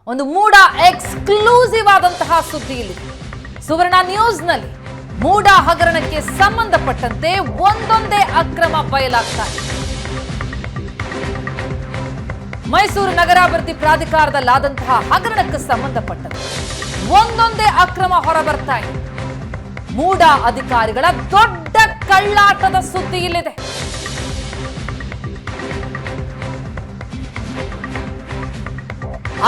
ಒಂದು ಮೂಡ ಎಕ್ಸ್ಕ್ಲೂಸಿವ್ ಆದಂತಹ ಸುದ್ದಿ ಇಲ್ಲಿ ಸುವರ್ಣ ನ್ಯೂಸ್ ನಲ್ಲಿ ಮೂಡ ಹಗರಣಕ್ಕೆ ಸಂಬಂಧಪಟ್ಟಂತೆ ಒಂದೊಂದೇ ಅಕ್ರಮ ಬಯಲಾಗ್ತಾ ಇದೆ. ಮೈಸೂರು ನಗರಾಭಿವೃದ್ಧಿ ಪ್ರಾಧಿಕಾರದಲ್ಲಾದಂತಹ ಹಗರಣಕ್ಕೆ ಸಂಬಂಧಪಟ್ಟಂತೆ ಒಂದೊಂದೇ ಅಕ್ರಮ ಹೊರಬರ್ತಾ ಇದೆ. ಮೂಡ ಅಧಿಕಾರಿಗಳ ದೊಡ್ಡ ಕಳ್ಳಾಟದ ಸುದ್ದಿ ಇಲ್ಲಿದೆ.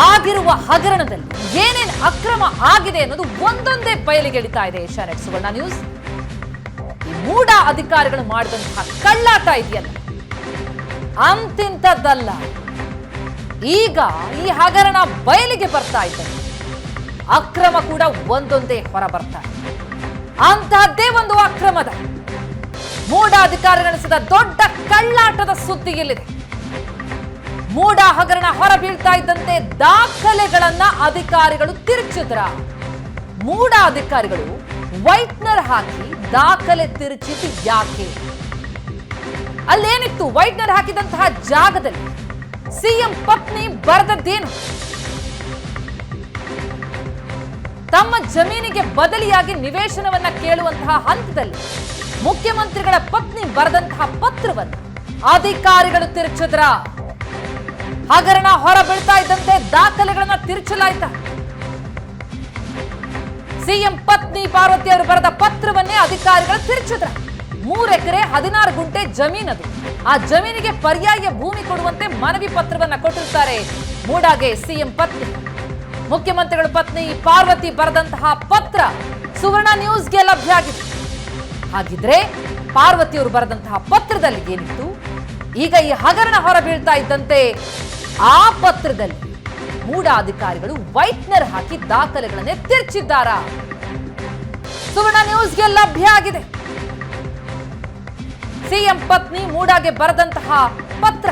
ಆಗಿರುವ ಹಗರಣದಲ್ಲಿ ಏನೇನು ಅಕ್ರಮ ಆಗಿದೆ ಅನ್ನೋದು ಒಂದೊಂದೇ ಬಯಲಿಗೆಳಿತಾ ಇದೆ ಏಷ್ಯಾನೆಟ್ ಸುವರ್ಣ ನ್ಯೂಸ್. ಈ ಮೂಡ ಅಧಿಕಾರಿಗಳು ಮಾಡಿದಂತಹ ಕಳ್ಳಾಟ ಇದೆಯಲ್ಲ ಅಂತಿಂತದ್ದಲ್ಲ. ಈಗ ಈ ಹಗರಣ ಬಯಲಿಗೆ ಬರ್ತಾ ಇದ್ದಂತೆ ಅಕ್ರಮ ಕೂಡ ಒಂದೊಂದೇ ಹೊರ ಬರ್ತಾ ಇದೆ. ಅಂತಹದ್ದೇ ಒಂದು ಅಕ್ರಮದ ಮೂಡ ಅಧಿಕಾರಿಗಳಿಸಿದ ದೊಡ್ಡ ಕಳ್ಳಾಟದ ಸುದ್ದಿ ಇಲ್ಲಿದೆ. ಮೂಡ ಹಗರಣ ಹೊರ ಬೀಳ್ತಾ ಇದ್ದಂತೆ ದಾಖಲೆಗಳನ್ನ ಅಧಿಕಾರಿಗಳು ತಿರುಚಿದ್ರ. ಮೂಡ ಅಧಿಕಾರಿಗಳು ವೈಟ್ನರ್ ಹಾಕಿ ದಾಖಲೆ ತಿರುಚಿದ್ದು ಯಾಕೆ? ಅಲ್ಲೇನಿತ್ತು? ವೈಟ್ನರ್ ಹಾಕಿದಂತಹ ಜಾಗದಲ್ಲಿ ಸಿಎಂ ಪತ್ನಿ ಬರೆದದ್ದೇನು? ತಮ್ಮ ಜಮೀನಿಗೆ ಬದಲಿಯಾಗಿ ನಿವೇಶನವನ್ನ ಕೇಳುವಂತಹ ಹಂತದಲ್ಲಿ ಮುಖ್ಯಮಂತ್ರಿಗಳ ಪತ್ನಿ ಬರೆದಂತಹ ಪತ್ರವನ್ನು ಅಧಿಕಾರಿಗಳು ತಿರುಚಿದ್ರ. ಹಗರಣ ಹೊರ ಬೀಳ್ತಾ ಇದ್ದಂತೆ ದಾಖಲೆಗಳನ್ನ ತಿರುಚಲಾಯ್ತ. ಸಿಎಂ ಪತ್ನಿ ಪಾರ್ವತಿ ಅವರು ಬರೆದ ಪತ್ರವನ್ನೇ ಅಧಿಕಾರಿಗಳು ತಿರುಚಿದ್ರ. 3 ಎಕರೆ 16 ಗುಂಟೆ ಜಮೀನದು. ಆ ಜಮೀನಿಗೆ ಪರ್ಯಾಯ ಭೂಮಿ ಕೊಡುವಂತೆ ಮನವಿ ಪತ್ರವನ್ನ ಕೊಟ್ಟಿರ್ತಾರೆ ಮೂಡಾಗೆ ಸಿಎಂ ಪತ್ನಿ. ಮುಖ್ಯಮಂತ್ರಿಗಳ ಪತ್ನಿ ಪಾರ್ವತಿ ಬರೆದಂತಹ ಪತ್ರ ಸುವರ್ಣ ನ್ಯೂಸ್ಗೆ ಲಭ್ಯ ಆಗಿದೆ. ಹಾಗಿದ್ರೆ ಪಾರ್ವತಿ ಅವರು ಬರೆದಂತಹ ಪತ್ರದಲ್ಲಿ ಏನಿತ್ತು? ಈಗ ಈ ಹಗರಣ ಹೊರ ಬೀಳ್ತಾ ಇದ್ದಂತೆ ಆ ಪತ್ರದಲ್ಲಿ ಮೂಡ ಅಧಿಕಾರಿಗಳು ವೈಟ್ನರ್ ಹಾಕಿ ದಾಖಲೆಗಳನ್ನೇ ತಿರುಚಿದ್ದಾರಾ? ಸುವರ್ಣ ನ್ಯೂಸ್ಗೆ ಲಭ್ಯ ಆಗಿದೆ. ಸಿಎಂ ಪತ್ನಿ ಮೂಡಾಗೆ ಬರೆದಂತಹ ಪತ್ರ,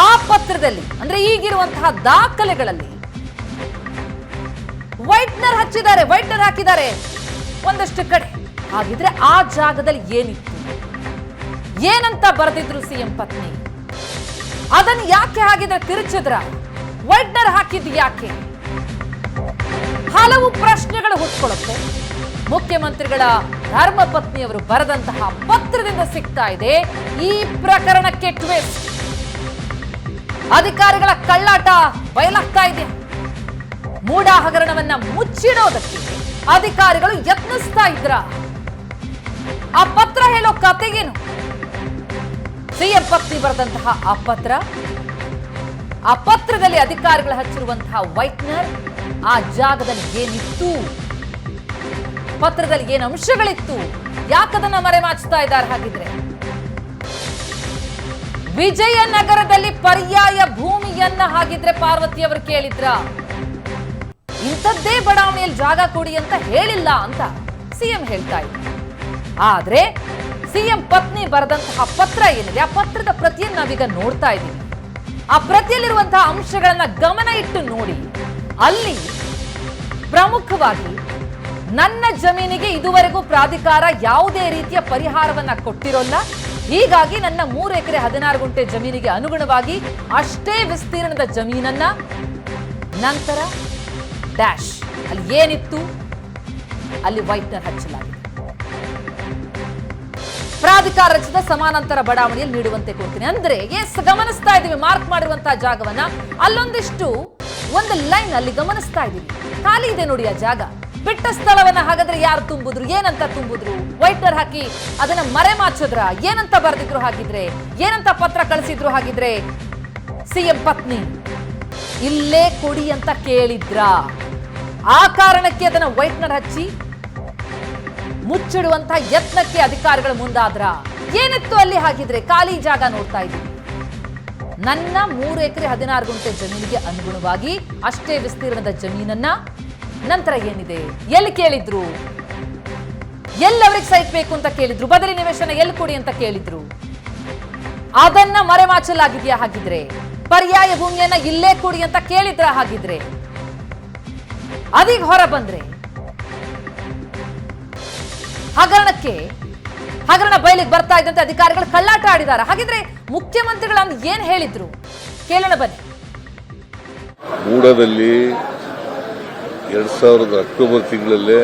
ಆ ಪತ್ರದಲ್ಲಿ ಅಂದ್ರೆ ಈಗಿರುವಂತಹ ದಾಖಲೆಗಳಲ್ಲಿ ವೈಟ್ನರ್ ಹಚ್ಚಿದ್ದಾರೆ, ವೈಟ್ನರ್ ಹಾಕಿದ್ದಾರೆ ಒಂದಷ್ಟು ಕಡೆ. ಹಾಗಿದ್ರೆ ಆ ಜಾಗದಲ್ಲಿ ಏನಿತ್ತು? ಏನಂತ ಬರೆದಿದ್ರು ಸಿಎಂ ಪತ್ನಿ? ಅದನ್ನು ಯಾಕೆ ಹಾಗಿದ್ರೆ ತಿರುಚಿದ್ರ? ವೈಟ್ನರ್ ಹಾಕಿದ್ದು ಯಾಕೆ? ಹಲವು ಪ್ರಶ್ನೆಗಳು ಹುಟ್ಕೊಳ್ಳುತ್ತೆ. ಮುಖ್ಯಮಂತ್ರಿಗಳ ಧರ್ಮ ಪತ್ನಿಯವರು ಬರೆದಂತಹ ಪತ್ರದಿಂದ ಸಿಗ್ತಾ ಇದೆ ಈ ಪ್ರಕರಣಕ್ಕೆ ಟ್ವಿಸ್ಟ್. ಅಧಿಕಾರಿಗಳ ಕಳ್ಳಾಟ ಬಯಲಾಗ್ತಾ ಇದೆ. ಮೂಡ ಹಗರಣವನ್ನ ಮುಚ್ಚಿಡೋದಕ್ಕೆ ಅಧಿಕಾರಿಗಳು ಯತ್ನಿಸ್ತಾ ಇದ್ರ. ಆ ಪತ್ರ ಹೇಳೋ ಕತೆಗೇನು? ಸಿಎಂ ಪತ್ನಿ ಬರೆದಂತಹ ಆ ಪತ್ರದಲ್ಲಿ ಅಧಿಕಾರಿಗಳು ಹಚ್ಚಿರುವಂತಹ ವೈಟ್ನರ್ ಆ ಜಾಗದಲ್ಲಿ ಏನಿತ್ತು? ಪತ್ರದಲ್ಲಿ ಏನು ಅಂಶಗಳಿತ್ತು? ಯಾಕದನ್ನ ಮರೆಮಾಚ್ತಾ ಇದ್ದಾರೆ? ಹಾಗಿದ್ರೆ ವಿಜಯನಗರದಲ್ಲಿ ಪರ್ಯಾಯ ಭೂಮಿಯನ್ನ ಹಾಗಿದ್ರೆ ಪಾರ್ವತಿ ಅವರು ಕೇಳಿದ್ರ? ಇಂಥದ್ದೇ ಬಡಾವಣೆಯಲ್ಲಿ ಜಾಗ ಕೊಡಿ ಅಂತ ಹೇಳಿಲ್ಲ ಅಂತ ಸಿಎಂ ಹೇಳ್ತಾ ಇದ್ರು. ಆದ್ರೆ ಸಿಎಂ ಪತ್ನಿ ಬರೆದಂತಹ ಪತ್ರ ಏನಿದೆ, ಆ ಪತ್ರದ ಪ್ರತಿಯನ್ನು ನಾವೀಗ ನೋಡ್ತಾ ಇದ್ದೀವಿ. ಆ ಪ್ರತಿಯಲ್ಲಿರುವಂತಹ ಅಂಶಗಳನ್ನ ಗಮನ ಇಟ್ಟು ನೋಡಿ. ಅಲ್ಲಿ ಪ್ರಮುಖವಾಗಿ ನನ್ನ ಜಮೀನಿಗೆ ಇದುವರೆಗೂ ಪ್ರಾಧಿಕಾರ ಯಾವುದೇ ರೀತಿಯ ಪರಿಹಾರವನ್ನ ಕೊಟ್ಟಿರೋಲ್ಲ, ಹೀಗಾಗಿ ನನ್ನ 3 ಎಕರೆ 16 ಗುಂಟೆ ಜಮೀನಿಗೆ ಅನುಗುಣವಾಗಿ ಅಷ್ಟೇ ವಿಸ್ತೀರ್ಣದ ಜಮೀನನ್ನ ನಂತರ ಡ್ಯಾಶ್ ಅಲ್ಲಿ ಏನಿತ್ತು ಅಲ್ಲಿ ವೈಟ್ನರ್ ಹಚ್ಚಲಾಗಿದೆ. ಪ್ರಾಧಿಕಾರ ರಚಿತ ಸಮಾನಾಂತರ ಬಡಾವಣೆಯಲ್ಲಿ ನೀಡುವಂತೆ ಕೊಡ್ತೀನಿ ಅಂದ್ರೆ ಗಮನಿಸ್ತಾ ಇದೀವಿ. ಮಾರ್ಕ್ ಮಾಡಿರುವಂತಹ ಜಾಗವನ್ನ ಅಲ್ಲೊಂದಿಷ್ಟು ಒಂದು ಲೈನ್ ಅಲ್ಲಿ ಗಮನಿಸ್ತಾ ಇದೀವಿ. ಖಾಲಿ ಇದೆ ನೋಡಿ ಆ ಜಾಗ. ಬಿಟ್ಟ ಸ್ಥಳವನ್ನ ಹಾಗಾದ್ರೆ ಯಾರು ತುಂಬಿದ್ರು? ಏನಂತ ತುಂಬಿದ್ರು? ವೈಟ್ನರ್ ಹಾಕಿ ಅದನ್ನ ಮರೆಮಾಚಿದ್ರ? ಏನಂತ ಬರೆದಿದ್ರು? ಹಾಗಿದ್ರೆ ಏನಂತ ಪತ್ರ ಕಳಿಸಿದ್ರು? ಹಾಗಿದ್ರೆ ಸಿಎಂ ಪತ್ನಿ ಇಲ್ಲೇ ಕೊಡಿ ಅಂತ ಕೇಳಿದ್ರ? ಆ ಕಾರಣಕ್ಕೆ ಅದನ್ನ ವೈಟ್ನರ್ ಹಚ್ಚಿ ಮುಚ್ಚಿಡುವಂತಹ ಯತ್ನಕ್ಕೆ ಅಧಿಕಾರಿಗಳು ಮುಂದಾದ್ರ? ಏನಿತ್ತು ಅಲ್ಲಿ? ಹಾಗಿದ್ರೆ ಖಾಲಿ ಜಾಗ ನೋಡ್ತಾ ಇದ್ದೀವಿ. ನನ್ನ 3 ಎಕರೆ 16 ಗುಂಟೆ ಜಮೀನಿಗೆ ಅನುಗುಣವಾಗಿ ಅಷ್ಟೇ ವಿಸ್ತೀರ್ಣದ ಜಮೀನನ್ನ ನಂತರ ಏನಿದೆ? ಎಲ್ಲಿ ಕೇಳಿದ್ರು? ಎಲ್ಲಿ ಅವ್ರಿಗೆ ಸೈಟ್ ಬೇಕು ಅಂತ ಕೇಳಿದ್ರು? ಬದಲಿ ನಿವೇಶನ ಎಲ್ಲಿ ಕೊಡಿ ಅಂತ ಕೇಳಿದ್ರು? ಅದನ್ನ ಮರೆಮಾಚಲಾಗಿದೆಯಾ? ಹಾಗಿದ್ರೆ ಪರ್ಯಾಯ ಭೂಮಿಯನ್ನ ಇಲ್ಲೇ ಕೊಡಿ ಅಂತ ಕೇಳಿದ್ರ? ಹಾಗಿದ್ರೆ ಅದೀಗ ಹೊರ ಬಂದ್ರೆ ಹಗರಣ ಬಯಲಿಗೆ ಬರ್ತಾ ಇದ್ದಂತೆ ಅಧಿಕಾರಿಗಳು ಕಳ್ಳಾಟ ಆಡಿದಾರ. ಹಾಗಿದ್ರೆ ಮುಖ್ಯಮಂತ್ರಿಗಳು ಏನ್ ಹೇಳಿದ್ರು ಕೇಳೋಣ ಬನ್ನಿ. ಮೂಡಾದಲ್ಲಿ 2000 ಅಕ್ಟೋಬರ್ ತಿಂಗಳಲ್ಲೇ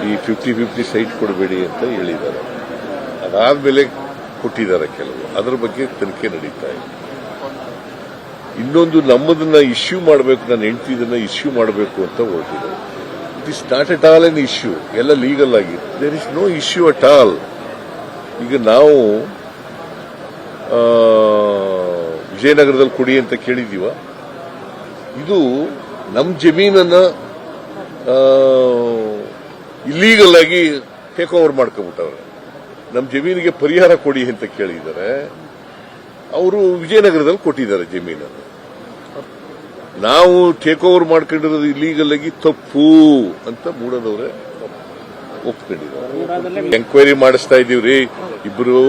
ಈ 50-50 ಸೈಟ್ ಕೊಡಬೇಡಿ ಅಂತ ಹೇಳಿದ್ದಾರೆ. ಅದಾದ್ಮೇಲೆ ಕೊಟ್ಟಿದ್ದಾರೆ ಕೆಲವು. ಅದರ ಬಗ್ಗೆ ತನಿಖೆ ನಡೀತಾ ಇದೆ. ಇನ್ನೊಂದು ನಮ್ಮದನ್ನ ಇಶ್ಯೂ ಮಾಡಬೇಕು, ನನ್ನ ಹೆಂಡತಿದನ್ನ ಇಶ್ಯೂ ಮಾಡಬೇಕು ಅಂತ ಹೊರಟಿದೆ. It is not at all an issue. ಎಲ್ಲ ಲೀಗಲ್ ಆಗಿ there is no issue at all. ಈಗ ನಾವು ವಿಜಯನಗರದಲ್ಲಿ ಕೊಡಿ ಅಂತ ಕೇಳಿದೀವ. ಇದು ನಮ್ಮ ಜಮೀನನ್ನ ಇಲ್ಲೀಗಲ್ ಆಗಿ ಟೇಕ್ ಓವರ್ ಮಾಡ್ಕೊಂಡ್ಬಿಟ್ಟವ್ರೆ. ನಮ್ಮ ಜಮೀನಿಗೆ ಪರಿಹಾರ ಕೊಡಿ ಅಂತ ಕೇಳಿದ್ದಾರೆ. ಅವರು ವಿಜಯನಗರದಲ್ಲಿ ಕೊಟ್ಟಿದ್ದಾರೆ ಜಮೀನನ್ನು. ನಾವು ಟೇಕ್ ಓವರ್ ಮಾಡ್ಕೊಂಡಿರೋದು ಇಲ್ಲೀಗಲ್ ಆಗಿ ತಪ್ಪು ಅಂತ ಮೂಡದವ್ರೆ ಒಪ್ಕೊಂಡಿದ್ದಾರೆ. ಎಂಕ್ವೈರಿ ಮಾಡಿಸ್ತಾ ಇದೀವ್ರಿ. ಇಬ್ರು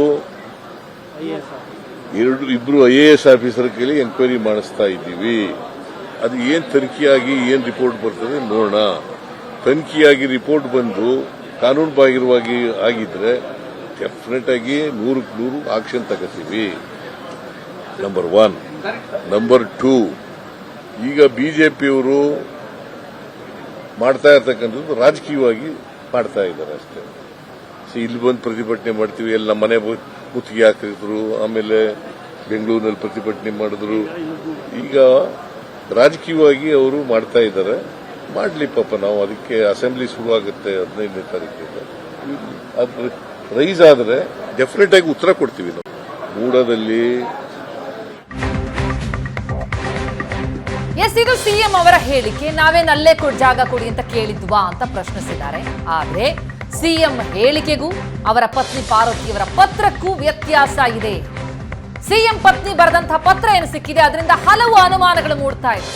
IAS ಆಫೀಸರ್ ಕೇಳಿ ಎಂಕ್ವೈರಿ ಮಾಡಿಸ್ತಾ ಇದ್ದೀವಿ. ಅದು ಏನ್ ತನಿಖೆಯಾಗಿ ಏನ್ ರಿಪೋರ್ಟ್ ಬರ್ತದೆ ನೋಡೋಣ. ತನಿಖೆಯಾಗಿ ರಿಪೋರ್ಟ್ ಬಂದು ಕಾನೂನು ಬಾಹಿರವಾಗಿ ಆಗಿದ್ರೆ ಡೆಫಿನೆಟ್ ಆಗಿ 100% ಆಕ್ಷನ್ ತಗೋತೀವಿ. ನಂಬರ್ 1. ನಂಬರ್ 2, ಈಗ ಬಿಜೆಪಿಯವರು ಮಾಡ್ತಾ ಇರ್ತಕ್ಕಂಥದ್ದು ರಾಜಕೀಯವಾಗಿ ಮಾಡ್ತಾ ಇದ್ದಾರೆ ಅಷ್ಟೇ. ಇಲ್ಲಿ ಬಂದು ಪ್ರತಿಭಟನೆ ಮಾಡ್ತೀವಿ, ಎಲ್ಲ ನಮ್ಮ ಮನೆ ಮುತ್ತಿಗೆ ಹಾಕಿದ್ರು, ಆಮೇಲೆ ಬೆಂಗಳೂರಿನಲ್ಲಿ ಪ್ರತಿಭಟನೆ ಮಾಡಿದ್ರು. ಈಗ ರಾಜಕೀಯವಾಗಿ ಅವರು ಮಾಡ್ತಾ ಇದ್ದಾರೆ. ಮಾಡ್ಲಿ ಪಾಪ. ನಾವು ಅದಕ್ಕೆ ಅಸೆಂಬ್ಲಿ ಶುರುವಾಗುತ್ತೆ 15ನೇ ತಾರೀಕಿಗೆ. ಅದು ರೈಸ್ ಆದ್ರೆ ಡೆಫಿನೆಟ್ ಆಗಿ ಉತ್ತರ ಕೊಡ್ತೀವಿ. ನಾವು ಮೂಡಾದಲ್ಲಿ ಇದು ಸಿಎಂ ಅವರ ಹೇಳಿಕೆ. ನಾವೇನ್ ಅಲ್ಲೇ ಜಾಗ ಕೊಡಿ ಅಂತ ಕೇಳಿದ್ವಾ ಅಂತ ಪ್ರಶ್ನಿಸಿದ್ದಾರೆ. ಆದ್ರೆ ಸಿಎಂ ಹೇಳಿಕೆಗೂ ಅವರ ಪತ್ನಿ ಪಾರ್ವತಿಯವರ ಪತ್ರಕ್ಕೂ ವ್ಯತ್ಯಾಸ ಇದೆ. ಸಿಎಂ ಪತ್ನಿ ಬರೆದಂತಹ ಪತ್ರ ಏನು ಸಿಕ್ಕಿದೆ, ಅದರಿಂದ ಹಲವು ಅನುಮಾನಗಳು ಮೂಡ್ತಾ ಇದೆ.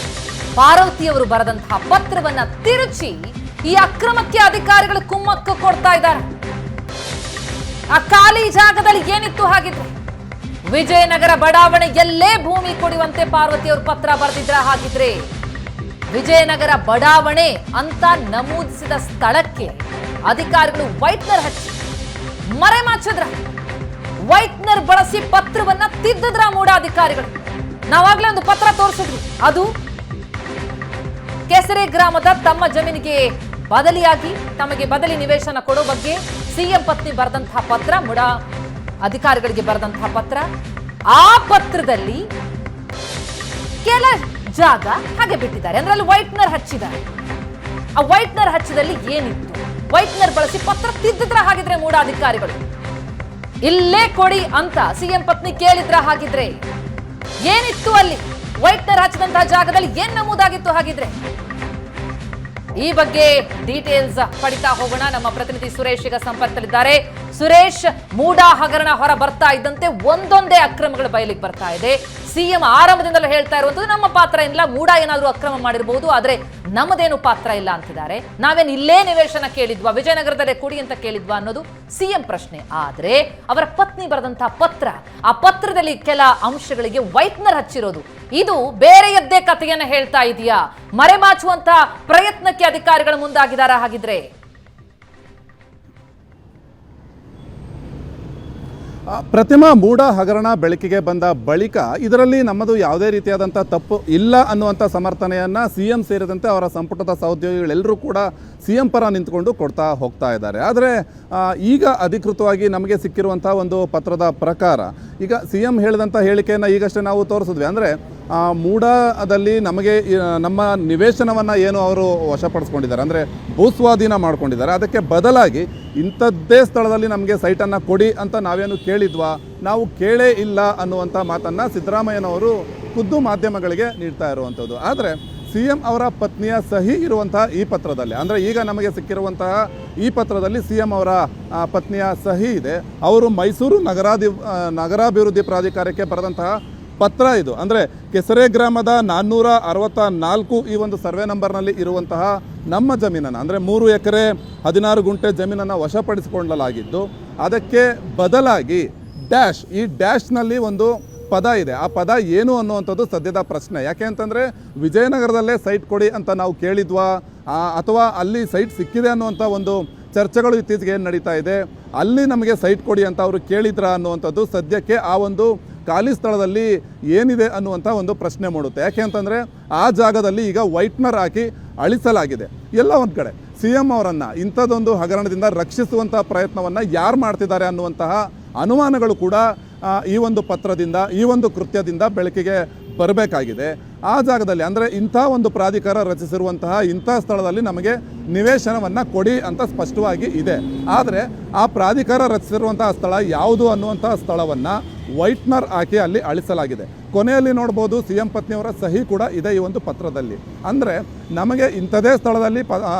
ಪಾರ್ವತಿಯವರು ಬರೆದಂತಹ ಪತ್ರವನ್ನ ತಿರುಚಿ ಈ ಅಕ್ರಮಕ್ಕೆ ಅಧಿಕಾರಿಗಳು ಕುಮ್ಮಕ್ಕು ಕೊಡ್ತಾ ಇದ್ದಾರೆ. ಆ ಖಾಲಿ ಜಾಗದಲ್ಲಿ ಏನಿತ್ತು ಹಾಗಿದ್ರೆ? ವಿಜಯನಗರ ಬಡಾವಣೆ ಎಲ್ಲೇ ಭೂಮಿ ಕೊಡುವಂತೆ ಪಾರ್ವತಿಯವರು ಪತ್ರ ಬರೆದಿದ್ರ ಹಾಗಿದ್ರೆ? ವಿಜಯನಗರ ಬಡಾವಣೆ ಅಂತ ನಮೂದಿಸಿದ ಸ್ಥಳಕ್ಕೆ ಅಧಿಕಾರಿಗಳು ವೈಟ್ನರ್ ಹಚ್ಚಿ ಮರೆಮಾಚಿದ್ರ. ವೈಟ್ನರ್ ಬಳಸಿ ಪತ್ರವನ್ನ ತಿದ್ದಿದ್ರ ಮೂಡ ಅಧಿಕಾರಿಗಳು. ನಾವಾಗ್ಲೇ ಒಂದು ಪತ್ರ ತೋರಿಸಿದ್ವಿ. ಅದು ಕೆಸರೆ ಗ್ರಾಮದ ತಮ್ಮ ಜಮೀನಿಗೆ ಬದಲಿಯಾಗಿ ತಮಗೆ ಬದಲಿ ನಿವೇಶನ ಕೊಡೋ ಬಗ್ಗೆ ಸಿಎಂ ಪತ್ನಿ ಬರೆದಂತಹ ಪತ್ರ, ಮುಡ ಅಧಿಕಾರಿಗಳಿಗೆ ಬರೆದಂತಹ ಪತ್ರ. ಆ ಪತ್ರದಲ್ಲಿ ಕೆಲ ಜಾಗ ಹಾಗೆ ಬಿಟ್ಟಿದ್ದಾರೆ, ಅಂದ್ರೆ ಅಲ್ಲಿ ವೈಟ್ನರ್ ಹಚ್ಚಿದ್ದಾರೆ. ಆ ವೈಟ್ನರ್ ಹಚ್ಚಿದಲ್ಲಿ ಏನಿತ್ತು? ವೈಟ್ನರ್ ಬಳಸಿ ಪತ್ರ ತಿದ್ದಿದ್ರ ಹಾಗಿದ್ರೆ ಮೂಡ ಅಧಿಕಾರಿಗಳು? ಇಲ್ಲೇ ಕೊಡಿ ಅಂತ ಸಿಎಂ ಪತ್ನಿ ಕೇಳಿದ್ರ ಹಾಗಿದ್ರೆ? ಏನಿತ್ತು ಅಲ್ಲಿ? ವೈಟ್ನರ್ ಹಚ್ಚಿದಂತಹ ಜಾಗದಲ್ಲಿ ಏನ್ ನಮೂದಾಗಿತ್ತು ಹಾಗಿದ್ರೆ? ಈ ಬಗ್ಗೆ ಡೀಟೇಲ್ಸ್ ಪಡಿತಾ ಹೋಗೋಣ. ನಮ್ಮ ಪ್ರತಿನಿಧಿ ಸುರೇಶ್ ಈಗ ಸಂಪರ್ಕದಲ್ಲಿದ್ದಾರೆ. ಸುರೇಶ್, ಮೂಡಾ ಹಗರಣ ಹೊರ ಬರ್ತಾ ಇದ್ದಂತೆ ಒಂದೊಂದೇ ಅಕ್ರಮಗಳು ಬಯಲಿಗೆ ಬರ್ತಾ ಇದೆ. ಸಿಎಂ ಆರಂಭದಿಂದಲೂ ಹೇಳ್ತಾ ಇರುವಂತದ್ದು ನಮ್ಮ ಪಾತ್ರ ಇಲ್ಲ, ಮೂಡಾ ಏನಾದ್ರೂ ಅಕ್ರಮ ಮಾಡಿರಬಹುದು, ಆದ್ರೆ ನಮ್ಮದೇನು ಪಾತ್ರ ಇಲ್ಲ ಅಂತಿದ್ದಾರೆ. ನಾವೇನ್ ಇಲ್ಲೇ ನಿವೇಶನ ಕೇಳಿದ್ವಾ, ವಿಜಯನಗರದಲ್ಲೇ ಕೊಡಿ ಅಂತ ಕೇಳಿದ್ವಾ ಅನ್ನೋದು ಸಿಎಂ ಪ್ರಶ್ನೆ. ಆದ್ರೆ ಅವರ ಪತ್ನಿ ಬರೆದಂತಹ ಪತ್ರ, ಆ ಪತ್ರದಲ್ಲಿ ಕೆಲ ಅಂಶಗಳಿಗೆ ವೈಟ್ನರ್ ಹಚ್ಚಿರೋದು, ಇದು ಬೇರೆಯದ್ದೇ ಕಥೆಯನ್ನ ಹೇಳ್ತಾ ಇದೆಯಾ? ಮರೆಮಾಚುವಂತ ಪ್ರಯತ್ನಕ್ಕೆ ಅಧಿಕಾರಿಗಳು ಮುಂದಾಗಿದ್ದಾರಾ ಹಾಗಿದ್ರೆ? ಪ್ರತಿಮಾ ಮೂಡಾ ಹಗರಣ ಬೆಳಕಿಗೆ ಬಂದ ಬಳಿಕ ಇದರಲ್ಲಿ ನಮ್ಮದು ಯಾವುದೇ ರೀತಿಯಾದಂಥ ತಪ್ಪು ಇಲ್ಲ ಅನ್ನುವಂಥ ಸಮರ್ಥನೆಯನ್ನು ಸಿಎಂ ಸೇರಿದಂತೆ ಅವರ ಸಂಪುಟದ ಸಹೋದ್ಯೋಗಿಗಳೆಲ್ಲರೂ ಕೂಡ ಸಿಎಂ ಪರ ನಿಂತ್ಕೊಂಡು ಕೊಡ್ತಾ ಹೋಗ್ತಾ ಇದ್ದಾರೆ. ಆದರೆ ಈಗ ಅಧಿಕೃತವಾಗಿ ನಮಗೆ ಸಿಕ್ಕಿರುವಂಥ ಒಂದು ಪತ್ರದ ಪ್ರಕಾರ ಈಗ ಸಿಎಂ ಹೇಳಿದಂಥ ಹೇಳಿಕೆಯನ್ನು ಈಗಷ್ಟೇ ನಾವು ತೋರಿಸಿದ್ವಿ. ಅಂದರೆ ಮೂಡಾದಲ್ಲಿ ನಮಗೆ ನಮ್ಮ ನಿವೇಶನವನ್ನು ಏನು ಅವರು ವಶಪಡಿಸ್ಕೊಂಡಿದ್ದಾರೆ, ಅಂದರೆ ಭೂಸ್ವಾಧೀನ ಮಾಡ್ಕೊಂಡಿದ್ದಾರೆ, ಅದಕ್ಕೆ ಬದಲಾಗಿ ಇಂಥದ್ದೇ ಸ್ಥಳದಲ್ಲಿ ನಮಗೆ ಸೈಟನ್ನು ಕೊಡಿ ಅಂತ ನಾವೇನು ಕೇಳಿದ್ವಾ? ನಾವು ಕೇಳೇ ಇಲ್ಲ ಅನ್ನುವಂಥ ಮಾತನ್ನು ಸಿದ್ದರಾಮಯ್ಯನವರು ಖುದ್ದು ಮಾಧ್ಯಮಗಳಿಗೆ ನೀಡ್ತಾ ಇರುವಂಥದ್ದು. ಆದರೆ ಸಿಎಂ ಅವರ ಪತ್ನಿಯ ಸಹಿ ಇರುವಂತಹ ಈ ಪತ್ರದಲ್ಲಿ, ಅಂದರೆ ಈಗ ನಮಗೆ ಸಿಕ್ಕಿರುವಂತಹ ಈ ಪತ್ರದಲ್ಲಿ ಸಿಎಂ ಅವರ ಪತ್ನಿಯ ಸಹಿ ಇದೆ. ಅವರು ಮೈಸೂರು ನಗರಾಭಿವೃದ್ಧಿ ಪ್ರಾಧಿಕಾರಕ್ಕೆ ಬರೆದಂತಹ ಪತ್ರ ಇದು. ಅಂದರೆ ಕೆಸರೆ ಗ್ರಾಮದ 464 ಈ ಒಂದು ಸರ್ವೆ ನಂಬರ್ನಲ್ಲಿ ಇರುವಂತಹ ನಮ್ಮ ಜಮೀನನ್ನು, ಅಂದರೆ 3 ಎಕರೆ 16 ಗುಂಟೆ ಜಮೀನನ್ನು ವಶಪಡಿಸಿಕೊಳ್ಳಲಾಗಿದ್ದು, ಅದಕ್ಕೆ ಬದಲಾಗಿ ಡ್ಯಾಶ್, ಈ ಡ್ಯಾಶ್ನಲ್ಲಿ ಒಂದು ಪದ ಇದೆ. ಆ ಪದ ಏನು ಅನ್ನುವಂಥದ್ದು ಸದ್ಯದ ಪ್ರಶ್ನೆ. ಯಾಕೆ ಅಂತಂದರೆ ವಿಜಯನಗರದಲ್ಲೇ ಸೈಟ್ ಕೊಡಿ ಅಂತ ನಾವು ಕೇಳಿದ್ವಾ, ಅಥವಾ ಅಲ್ಲಿ ಸೈಟ್ ಸಿಕ್ಕಿದೆ ಅನ್ನುವಂಥ ಒಂದು ಚರ್ಚೆಗಳು ಇತ್ತೀಚೆಗೆ ಏನು ನಡೀತಾ ಇದೆ, ಅಲ್ಲಿ ನಮಗೆ ಸೈಟ್ ಕೊಡಿ ಅಂತ ಅವರು ಕೇಳಿದ್ರ ಅನ್ನುವಂಥದ್ದು ಸದ್ಯಕ್ಕೆ ಆ ಒಂದು ಖಾಲಿ ಸ್ಥಳದಲ್ಲಿ ಏನಿದೆ ಅನ್ನುವಂಥ ಒಂದು ಪ್ರಶ್ನೆ ಮೂಡುತ್ತೆ. ಯಾಕೆ ಅಂತಂದರೆ ಆ ಜಾಗದಲ್ಲಿ ಈಗ ವೈಟ್ನರ್ ಹಾಕಿ ಅಳಿಸಲಾಗಿದೆ. ಎಲ್ಲ ಒಂದು ಕಡೆ ಸಿ ಎಂ ಅವರನ್ನು ಇಂಥದ್ದೊಂದು ಹಗರಣದಿಂದ ರಕ್ಷಿಸುವಂಥ ಪ್ರಯತ್ನವನ್ನು ಯಾರು ಮಾಡ್ತಿದ್ದಾರೆ ಅನ್ನುವಂತಹ ಅನುಮಾನಗಳು ಕೂಡ ಈ ಒಂದು ಪತ್ರದಿಂದ, ಈ ಒಂದು ಕೃತ್ಯದಿಂದ ಬೆಳಕಿಗೆ ಬರಬೇಕಾಗಿದೆ. ಆ ಜಾಗದಲ್ಲಿ ಅಂದರೆ ಇಂಥ ಒಂದು ಪ್ರಾಧಿಕಾರ ರಚಿಸಿರುವಂತಹ ಇಂಥ ಸ್ಥಳದಲ್ಲಿ ನಮಗೆ ನಿವೇಶನವನ್ನು ಕೊಡಿ ಅಂತ ಸ್ಪಷ್ಟವಾಗಿ ಇದೆ. ಆದರೆ ಆ ಪ್ರಾಧಿಕಾರ ರಚಿಸಿರುವಂತಹ ಸ್ಥಳ ಯಾವುದು ಅನ್ನುವಂತಹ ಸ್ಥಳವನ್ನು ವೈಟ್ನರ್ ಹಾಕಿ ಅಲ್ಲಿ ಅಳಿಸಲಾಗಿದೆ. ಕೊನೆಯಲ್ಲಿ ನೋಡ್ಬೋದು ಸಿ ಎಂ ಪತ್ನಿಯವರ ಸಹಿ ಕೂಡ ಇದೆ ಈ ಒಂದು ಪತ್ರದಲ್ಲಿ. ಅಂದರೆ ನಮಗೆ ಇಂಥದೇ ಸ್ಥಳದಲ್ಲಿ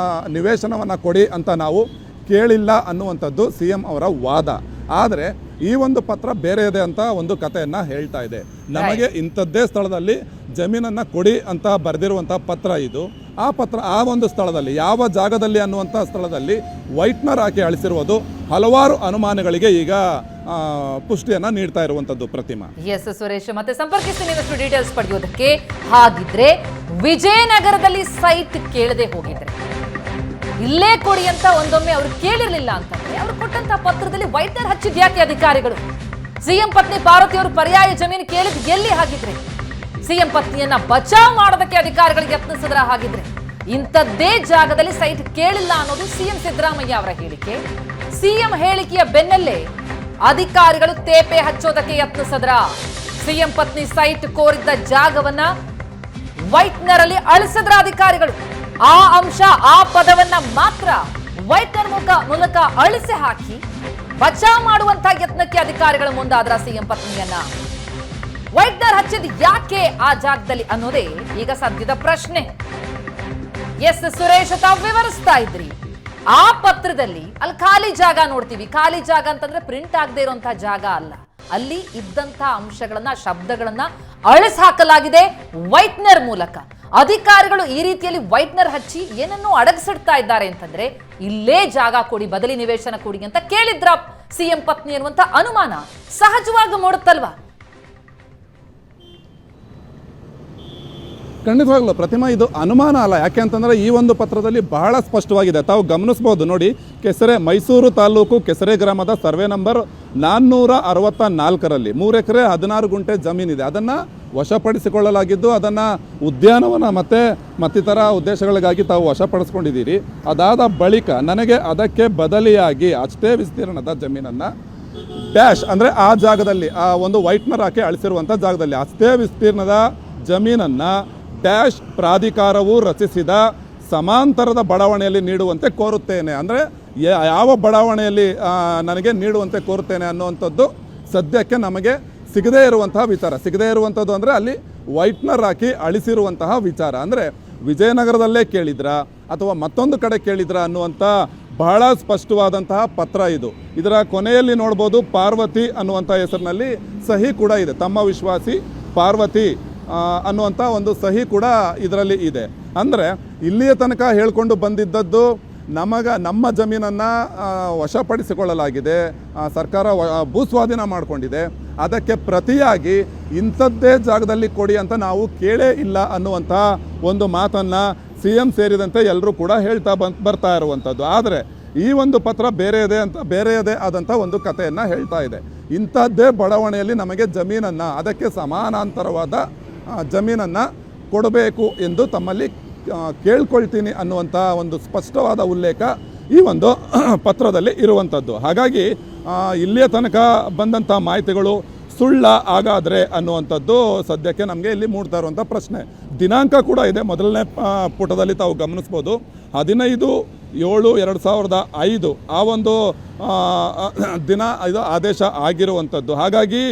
ನಿವೇಶನವನ್ನು ಕೊಡಿ ಅಂತ ನಾವು ಕೇಳಿಲ್ಲ ಅನ್ನುವಂಥದ್ದು ಸಿ ಎಂ ಅವರ ವಾದ. ಆದರೆ ಈ ಒಂದು ಪತ್ರ ಬೇರೆ ಇದೆ ಅಂತ ಒಂದು ಕಥೆಯನ್ನು ಹೇಳ್ತಾ ಇದೆ. ನಮಗೆ ಇಂಥದ್ದೇ ಸ್ಥಳದಲ್ಲಿ ಜಮೀನನ್ನು ಕೊಡಿ ಅಂತ ಬರೆದಿರುವಂಥ ಪತ್ರ ಇದು. ಆ ಪತ್ರ ಆ ಒಂದು ಸ್ಥಳದಲ್ಲಿ ಯಾವ ಜಾಗದಲ್ಲಿ ಅನ್ನುವಂಥ ಸ್ಥಳದಲ್ಲಿ ವೈಟ್ನರ್ ಹಾಕಿ ಅಳಿಸಿರುವುದು ಹಲವಾರು ಅನುಮಾನಗಳಿಗೆ ಈಗ ಪುಷ್ಟಿಯನ್ನು ನೀಡ್ತಾ ಇರುವಂಥದ್ದು. ಪ್ರತಿಮಾ. ಎಸ್ ಸುರೇಶ್, ಮತ್ತೆ ಸಂಪರ್ಕಿಸಿ ನೀವಷ್ಟು ಡೀಟೇಲ್ಸ್ ಪಡೆಯೋದಕ್ಕೆ. ಹಾಗಿದ್ರೆ ವಿಜಯನಗರದಲ್ಲಿ ಸೈಟ್ ಕೇಳದೆ ಹೋಗಿದ್ರೆ, ಇಲ್ಲೇ ಕೊಡಿ ಅಂತ ಒಂದೊಮ್ಮೆ ಅವರು ಕೇಳಿರ್ಲಿಲ್ಲ ಅಂತಂದ್ರೆ ಅವರು ಕೊಟ್ಟಂತ ಪತ್ರದಲ್ಲಿ ವೈಟ್ನರ್ ಹಚ್ಚಿದ್ ಯಾಕೆ ಅಧಿಕಾರಿಗಳು? ಸಿಎಂ ಪತ್ನಿ ಪಾರ್ವತಿ ಅವರು ಪರ್ಯಾಯ ಜಮೀನು ಕೇಳಿದ್ ಎಲ್ಲಿ? ಹಾಗಿದ್ರೆ ಸಿಎಂ ಪತ್ನಿಯನ್ನ ಬಚಾವ್ ಮಾಡೋದಕ್ಕೆ ಅಧಿಕಾರಿಗಳಿಗೆ ಯತ್ನಿಸಿದ್ರ? ಹಾಗಿದ್ರೆ ಇಂಥದ್ದೇ ಜಾಗದಲ್ಲಿ ಸೈಟ್ ಕೇಳಿಲ್ಲ ಅನ್ನೋದು ಸಿಎಂ ಸಿದ್ದರಾಮಯ್ಯ ಅವರ ಹೇಳಿಕೆ. ಸಿಎಂ ಹೇಳಿಕೆಯ ಬೆನ್ನಲ್ಲೇ ಅಧಿಕಾರಿಗಳು ತೇಪೆ ಹಚ್ಚೋದಕ್ಕೆ ಯತ್ನಿಸಿದ್ರ? ಸಿಎಂ ಪತ್ನಿ ಸೈಟ್ ಕೋರಿದ್ದ ಜಾಗವನ್ನ ವೈಟ್ನರ್ ಅಲ್ಲಿ ಅಳಿಸಿದ್ರ ಅಧಿಕಾರಿಗಳು? ಆ ಅಂಶ, ಆ ಪದವನ್ನ ಮಾತ್ರ ವೈಟ್ನರ್ ಮೂಲಕ ಅಳಿಸಿ ಹಾಕಿ ಬಚಾವ್ ಮಾಡುವಂತ ಯತ್ನಕ್ಕೆ ಅಧಿಕಾರಿಗಳು ಮುಂದಾದ್ರ ಸಿಎಂ ಪತ್ನಿಯನ್ನ. ವೈಟ್ನರ್ ಹಚ್ಚಿದ್ ಯಾಕೆ ಆ ಜಾಗದಲ್ಲಿ ಅನ್ನೋದೇ ಈಗ ಸದ್ಯದ ಪ್ರಶ್ನೆ. ಎಸ್ ಸುರೇಶ್, ತಾವು ವಿವರಿಸ್ತಾ ಇದ್ರಿ ಆ ಪತ್ರದಲ್ಲಿ ಅಲ್ಲಿ ಖಾಲಿ ಜಾಗ ನೋಡ್ತೀವಿ. ಖಾಲಿ ಜಾಗ ಅಂತಂದ್ರೆ ಪ್ರಿಂಟ್ ಆಗದೆ ಇರುವಂತಹ ಜಾಗ ಅಲ್ಲ, ಅಲ್ಲಿ ಇದ್ದಂತ ಅಂಶಗಳನ್ನ, ಶಬ್ದಗಳನ್ನ ಅಳಿಸಿ ಹಾಕಲಾಗಿದೆ ವೈಟ್ನರ್ ಮೂಲಕ. ಅಧಿಕಾರಿಗಳು ಈ ರೀತಿಯಲ್ಲಿ ವೈಟ್ನರ್ ಹಚ್ಚಿ ಏನನ್ನೂ ಅಡಗಿಸಿಡ್ತಾ ಇದ್ದಾರೆ ಅಂತಂದ್ರೆ ಇಲ್ಲೇ ಜಾಗ ಕೊಡಿ, ಬದಲಿ ನಿವೇಶನ ಕೊಡಿ ಅಂತ ಕೇಳಿದ್ರ ಸಿಎಂ ಪತ್ನಿ ಅನ್ನುವಂತ ಅನುಮಾನ ಸಹಜವಾಗಿ ಮೂಡುತ್ತಲ್ವಾ? ಖಂಡಿತವಾಗ್ಲೂ ಪ್ರತಿಮಾ, ಇದು ಅನುಮಾನ ಅಲ್ಲ. ಯಾಕೆ ಅಂತಂದರೆ ಈ ಒಂದು ಪತ್ರದಲ್ಲಿ ಬಹಳ ಸ್ಪಷ್ಟವಾಗಿದೆ. ತಾವು ಗಮನಿಸ್ಬೋದು ನೋಡಿ, ಕೆಸರೆ, ಮೈಸೂರು ತಾಲೂಕು ಕೆಸರೆ ಗ್ರಾಮದ ಸರ್ವೆ ನಂಬರ್ 464ರಲ್ಲಿ 3 ಎಕರೆ 16 ಗುಂಟೆ ಜಮೀನಿದೆ. ಅದನ್ನು ವಶಪಡಿಸಿಕೊಳ್ಳಲಾಗಿದ್ದು ಅದನ್ನು ಉದ್ಯಾನವನ ಮತ್ತಿತರ ಉದ್ದೇಶಗಳಿಗಾಗಿ ತಾವು ವಶಪಡಿಸ್ಕೊಂಡಿದ್ದೀರಿ. ಅದಾದ ಬಳಿಕ ನನಗೆ ಅದಕ್ಕೆ ಬದಲಿಯಾಗಿ ಅಷ್ಟೇ ವಿಸ್ತೀರ್ಣದ ಜಮೀನನ್ನು ಡ್ಯಾಶ್ ಅಂದರೆ ಆ ಜಾಗದಲ್ಲಿ, ಆ ಒಂದು ವೈಟ್ನರ್ ಹಾಕಿ ಅಳಿಸಿರುವಂಥ ಜಾಗದಲ್ಲಿ ಅಷ್ಟೇ ವಿಸ್ತೀರ್ಣದ ಜಮೀನನ್ನು ಡ್ಯಾಶ್ ಪ್ರಾಧಿಕಾರವು ರಚಿಸಿದ ಸಮಾಂತರದ ಬಡಾವಣೆಯಲ್ಲಿ ನೀಡುವಂತೆ ಕೋರುತ್ತೇನೆ. ಅಂದರೆ ಯಾವ ಬಡಾವಣೆಯಲ್ಲಿ ನನಗೆ ನೀಡುವಂತೆ ಕೋರುತ್ತೇನೆ ಅನ್ನುವಂಥದ್ದು ಸದ್ಯಕ್ಕೆ ನಮಗೆ ಸಿಗದೇ ಇರುವಂತಹ ವಿಚಾರ. ಸಿಗದೇ ಇರುವಂಥದ್ದು ಅಂದರೆ ಅಲ್ಲಿ ವೈಟ್ನರ್ ಹಾಕಿ ಅಳಿಸಿರುವಂತಹ ವಿಚಾರ. ಅಂದರೆ ವಿಜಯನಗರದಲ್ಲೇ ಕೇಳಿದ್ರಾ ಅಥವಾ ಮತ್ತೊಂದು ಕಡೆ ಕೇಳಿದ್ರಾ ಅನ್ನುವಂಥ ಬಹಳ ಸ್ಪಷ್ಟವಾದಂತಹ ಪತ್ರ ಇದು. ಇದರ ಕೊನೆಯಲ್ಲಿ ನೋಡ್ಬೋದು ಪಾರ್ವತಿ ಅನ್ನುವಂಥ ಹೆಸರಿನಲ್ಲಿ ಸಹಿ ಕೂಡ ಇದೆ. ತಮ್ಮ ವಿಶ್ವಾಸಿ ಪಾರ್ವತಿ ಅನ್ನುವಂಥ ಒಂದು ಸಹಿ ಕೂಡ ಇದರಲ್ಲಿ ಇದೆ. ಅಂದರೆ ಇಲ್ಲಿಯ ತನಕ ಹೇಳ್ಕೊಂಡು ಬಂದಿದ್ದದ್ದು ನಮ್ಮ ಜಮೀನನ್ನು ವಶಪಡಿಸಿಕೊಳ್ಳಲಾಗಿದೆ, ಸರ್ಕಾರ ಭೂಸ್ವಾಧೀನ ಮಾಡಿಕೊಂಡಿದೆ, ಅದಕ್ಕೆ ಪ್ರತಿಯಾಗಿ ಇಂಥದ್ದೇ ಜಾಗದಲ್ಲಿ ಕೊಡಿ ಅಂತ ನಾವು ಕೇಳೇ ಇಲ್ಲ ಅನ್ನುವಂಥ ಒಂದು ಮಾತನ್ನು ಸಿ ಎಂ ಸೇರಿದಂತೆ ಎಲ್ಲರೂ ಕೂಡ ಹೇಳ್ತಾ ಬರ್ತಾ ಇರುವಂಥದ್ದು. ಆದರೆ ಈ ಒಂದು ಪತ್ರ ಬೇರೆಯದೇ ಆದಂಥ ಒಂದು ಕಥೆಯನ್ನು ಹೇಳ್ತಾ ಇದೆ. ಇಂಥದ್ದೇ ಬಡಾವಣೆಯಲ್ಲಿ ನಮಗೆ ಜಮೀನನ್ನು, ಅದಕ್ಕೆ ಸಮಾನಾಂತರವಾದ ಜಮೀನನ್ನು ಕೊಡಬೇಕು ಎಂದು ತಮ್ಮಲ್ಲಿ ಕೇಳ್ಕೊಳ್ತೀನಿ ಅನ್ನುವಂಥ ಒಂದು ಸ್ಪಷ್ಟವಾದ ಉಲ್ಲೇಖ ಈ ಒಂದು ಪತ್ರದಲ್ಲಿ ಇರುವಂಥದ್ದು. ಹಾಗಾಗಿ ಇಲ್ಲಿಯ ತನಕ ಬಂದಂಥ ಮಾಹಿತಿಗಳು ಸುಳ್ಳ ಹಾಗಾದರೆ ಅನ್ನುವಂಥದ್ದು ಸದ್ಯಕ್ಕೆ ನಮಗೆ ಇಲ್ಲಿ ಮೂಡ್ತಾ ಇರುವಂಥ ಪ್ರಶ್ನೆ. ದಿನಾಂಕ ಕೂಡ ಇದೆ, ಮೊದಲನೇ ಪುಟದಲ್ಲಿ ತಾವು ಗಮನಿಸ್ಬೋದು. 15/7/2005 ಆ ಒಂದು ದಿನ ಇದು ಆದೇಶ ಆಗಿರುವಂಥದ್ದು. ಹಾಗಾಗಿ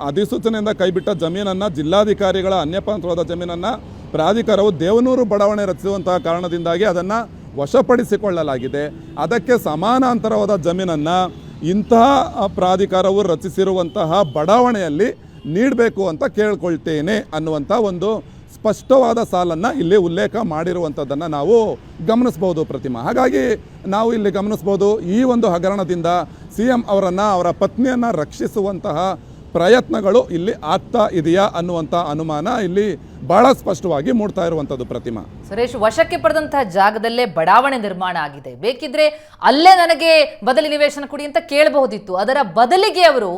ಅಧಿಸೂಚನೆಯಿಂದ ಕೈಬಿಟ್ಟ ಜಮೀನನ್ನು, ಜಿಲ್ಲಾಧಿಕಾರಿಗಳ ಅನ್ಯಪಾತ್ರವಾದ ಜಮೀನನ್ನು ಪ್ರಾಧಿಕಾರವು ದೇವನೂರು ಬಡಾವಣೆ ರಚಿಸುವಂತಹ ಕಾರಣದಿಂದಾಗಿ ಅದನ್ನು ವಶಪಡಿಸಿಕೊಳ್ಳಲಾಗಿದೆ. ಅದಕ್ಕೆ ಸಮಾನಾಂತರವಾದ ಜಮೀನನ್ನು ಇಂತಹ ಪ್ರಾಧಿಕಾರವು ರಚಿಸಿರುವಂತಹ ಬಡಾವಣೆಯಲ್ಲಿ ನೀಡಬೇಕು ಅಂತ ಕೇಳ್ಕೊಳ್ತೇನೆ ಅನ್ನುವಂಥ ಒಂದು ಸ್ಪಷ್ಟವಾದ ಸಾಲನ್ನು ಇಲ್ಲಿ ಉಲ್ಲೇಖ ಮಾಡಿರುವಂಥದ್ದನ್ನು ನಾವು ಗಮನಿಸ್ಬೋದು ಪ್ರತಿಮಾ. ಹಾಗಾಗಿ ನಾವು ಇಲ್ಲಿ ಗಮನಿಸ್ಬೋದು, ಈ ಒಂದು ಹಗರಣದಿಂದ ಸಿ ಎಂ ಅವರನ್ನು, ಅವರ ಪತ್ನಿಯನ್ನು ರಕ್ಷಿಸುವಂತಹ ಪ್ರಯತ್ನಗಳು ಇಲ್ಲಿ ಆಗ್ತಾ ಇದೆಯಾ ಅನ್ನುವಂಥ ಅನುಮಾನ ಇಲ್ಲಿ ಬಹಳ ಸ್ಪಷ್ಟವಾಗಿ ಮೂಡ್ತಾ ಇರುವಂಥದ್ದು ಪ್ರತಿಮಾ. ಸುರೇಶ್, ವಶಕ್ಕೆ ಪಡೆದಂತಹ ಜಾಗದಲ್ಲೇ ಬಡಾವಣೆ ನಿರ್ಮಾಣ ಆಗಿದೆ, ಬೇಕಿದ್ರೆ ಅಲ್ಲೇ ನನಗೆ ಬದಲಿ ನಿವೇಶನ ಕೊಡಿ ಅಂತ ಕೇಳಬಹುದಿತ್ತು. ಅದರ ಬದಲಿಗೆ ಅವರು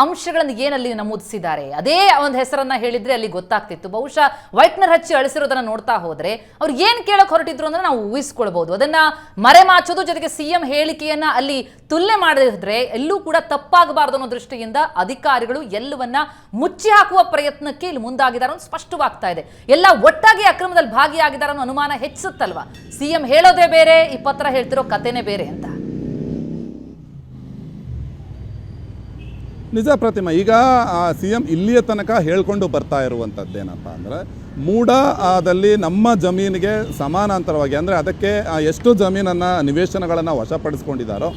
ಅಂಶಗಳನ್ನು ಏನಲ್ಲಿ ನಮೂದಿಸಿದ್ದಾರೆ, ಅದೇ ಒಂದು ಹೆಸರನ್ನ ಹೇಳಿದ್ರೆ ಅಲ್ಲಿ ಗೊತ್ತಾಗ್ತಿತ್ತು. ಬಹುಶಃ ವೈಟ್ನರ್ ಹಚ್ಚಿ ಅಳಿಸಿರೋದನ್ನ ನೋಡ್ತಾ ಹೋದ್ರೆ ಅವ್ರು ಏನ್ ಕೇಳಕ್ ಹೊರಟಿದ್ರು ಅಂದ್ರೆ ನಾವು ಊಹಿಸ್ಕೊಳ್ಬಹುದು. ಅದನ್ನ ಮರೆಮಾಚೋದು, ಜೊತೆಗೆ ಸಿಎಂ ಹೇಳಿಕೆಯನ್ನ ಅಲ್ಲಿ ತುಲನೆ ಮಾಡಿದ್ರೆ ಎಲ್ಲೂ ಕೂಡ ತಪ್ಪಾಗಬಾರದು ಅನ್ನೋ ದೃಷ್ಟಿಯಿಂದ ಅಧಿಕಾರಿಗಳು ಎಲ್ಲವನ್ನ ಮುಚ್ಚಿ ಹಾಕುವ ಪ್ರಯತ್ನಕ್ಕೆ ಇಲ್ಲಿ ಮುಂದಾಗಿದ್ದಾರೆ ಅಂತ ಸ್ಪಷ್ಟವಾಗ್ತಾ ಇದೆ. ಎಲ್ಲ ಒಟ್ಟಾಗಿ ಅಕ್ರಮದಲ್ಲಿ ಭಾಗಿಯಾಗಿದ್ದಾರೆ ಅನ್ನೋ ಅನುಮಾನ ಹೆಚ್ಚುತ್ತಲ್ವಾ. ಸಿಎಂ ಹೇಳೋದೇ ಬೇರೆ, ಈ ಪತ್ರ ಹೇಳ್ತಿರೋ ಕಥೆನೇ ಬೇರೆ ಅಂತ. ನಿಜ ಪ್ರತಿಮಾ. ಈಗ ಸಿಎಂ ಇಲ್ಲಿಯ ತನಕ ಹೇಳ್ಕೊಂಡು ಬರ್ತಾ ಇರುವಂಥದ್ದೇನಪ್ಪ ಅಂದರೆ, ಮೂಡಾದಲ್ಲಿ ನಮ್ಮ ಜಮೀನಿಗೆ ಸಮಾನಾಂತರವಾಗಿ, ಅಂದರೆ ಅದಕ್ಕೆ ಎಷ್ಟು ಜಮೀನನ್ನು ನಿವೇಶನಗಳನ್ನು ವಶಪಡಿಸ್ಕೊಂಡಿದ್ದಾರೋ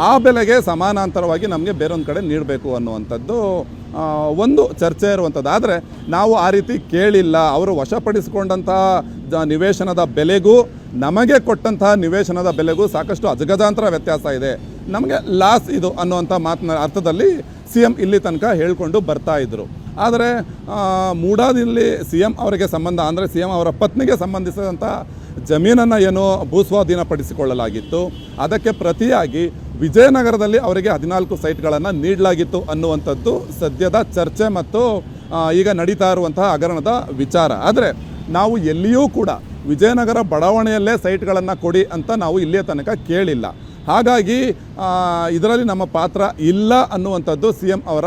ಆ ಬೆಲೆಗೆ ಸಮಾನಾಂತರವಾಗಿ ನಮಗೆ ಬೇರೊಂದು ಕಡೆ ನೀಡಬೇಕು ಅನ್ನುವಂಥದ್ದು ಒಂದು ಚರ್ಚೆ ಇರುವಂಥದ್ದು. ಆದರೆ ನಾವು ಆ ರೀತಿ ಕೇಳಿಲ್ಲ. ಅವರು ವಶಪಡಿಸಿಕೊಂಡಂತಹ ನಿವೇಶನದ ಬೆಲೆಗೂ ನಮಗೆ ಕೊಟ್ಟಂತಹ ನಿವೇಶನದ ಬೆಲೆಗೂ ಸಾಕಷ್ಟು ಅಜಗಜಾಂತರ ವ್ಯತ್ಯಾಸ ಇದೆ, ನಮಗೆ ಲಾಸ್ ಇದು ಅನ್ನುವಂಥ ಮಾತಿನ ಅರ್ಥದಲ್ಲಿ ಸಿ ಎಂ ಇಲ್ಲಿ ತನಕ ಹೇಳ್ಕೊಂಡು ಬರ್ತಾ ಇದ್ದರು. ಆದರೆ ಮೂಡಾದಲ್ಲಿ ಸಿ ಎಂ ಅವರಿಗೆ ಸಂಬಂಧ, ಅಂದರೆ ಸಿ ಎಂ ಅವರ ಪತ್ನಿಗೆ ಸಂಬಂಧಿಸಿದಂಥ ಜಮೀನನ್ನು ಏನು ಭೂಸ್ವಾಧೀನಪಡಿಸಿಕೊಳ್ಳಲಾಗಿತ್ತು, ಅದಕ್ಕೆ ಪ್ರತಿಯಾಗಿ ವಿಜಯನಗರದಲ್ಲಿ ಅವರಿಗೆ 14 ಸೈಟ್ಗಳನ್ನು ನೀಡಲಾಗಿತ್ತು ಅನ್ನುವಂಥದ್ದು ಸದ್ಯದ ಚರ್ಚೆ ಮತ್ತು ಈಗ ನಡೀತಾ ಇರುವಂತಹ ಹಗರಣದ ವಿಚಾರ. ಆದರೆ ನಾವು ಎಲ್ಲಿಯೂ ಕೂಡ ವಿಜಯನಗರ ಬಡಾವಣೆಯಲ್ಲೇ ಸೈಟ್ಗಳನ್ನು ಕೊಡಿ ಅಂತ ನಾವು ಇಲ್ಲಿಯ ತನಕ ಕೇಳಿಲ್ಲ. ಹಾಗಾಗಿ ಇದರಲ್ಲಿ ನಮ್ಮ ಪಾತ್ರ ಇಲ್ಲ ಅನ್ನುವಂಥದ್ದು ಸಿ ಎಂ ಅವರ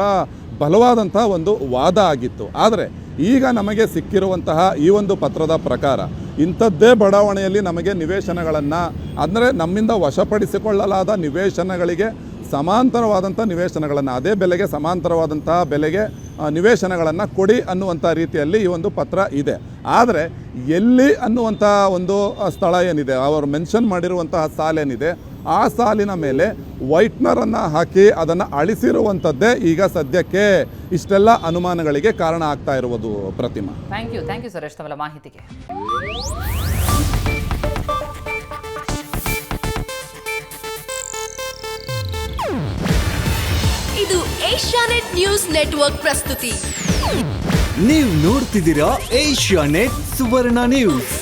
ಬಲವಾದಂತಹ ಒಂದು ವಾದ ಆಗಿತ್ತು. ಆದರೆ ಈಗ ನಮಗೆ ಸಿಕ್ಕಿರುವಂತಹ ಈ ಒಂದು ಪತ್ರದ ಪ್ರಕಾರ ಇಂಥದ್ದೇ ಬಡಾವಣೆಯಲ್ಲಿ ನಮಗೆ ನಿವೇಶನಗಳನ್ನು, ಅಂದರೆ ನಮ್ಮಿಂದ ವಶಪಡಿಸಿಕೊಳ್ಳಲಾದ ನಿವೇಶನಗಳಿಗೆ ಸಮಾಂತರವಾದಂಥ ನಿವೇಶನಗಳನ್ನು, ಅದೇ ಬೆಲೆಗೆ ಸಮಾಂತರವಾದಂತಹ ಬೆಲೆಗೆ ನಿವೇಶನಗಳನ್ನು ಕೊಡಿ ಅನ್ನುವಂಥ ರೀತಿಯಲ್ಲಿ ಈ ಒಂದು ಪತ್ರ ಇದೆ. ಆದರೆ ಎಲ್ಲಿ ಅನ್ನುವಂಥ ಒಂದು ಸ್ಥಳ ಏನಿದೆ, ಅವರು ಮೆನ್ಷನ್ ಮಾಡಿರುವಂತಹ ಸಾಲೇನಿದೆ, ಆ ಸಾಲಿನ ಮೇಲೆ ವೈಟ್ನರನ್ನು ಹಾಕಿ ಅದನ್ನು ಅಳಿಸಿರುವಂಥದ್ದೇ ಈಗ ಸದ್ಯಕ್ಕೆ ಇಷ್ಟೆಲ್ಲ ಅನುಮಾನಗಳಿಗೆ ಕಾರಣ ಆಗ್ತಾ ಇರುವುದು. ಪ್ರತಿಮಾ, ಥ್ಯಾಂಕ್ ಯು ಸುರೇಶ್ ತಮ್ಮ ಮಾಹಿತಿಗೆ. ಇದು ಏಷ್ಯಾನೆಟ್ ನ್ಯೂಸ್ ನೆಟ್ವರ್ಕ್ ಪ್ರಸ್ತುತಿ. ನೀವು ನೋಡ್ತಿದ್ದೀರಾ ಏಷ್ಯಾನೆಟ್ ಸುವರ್ಣ ನ್ಯೂಸ್.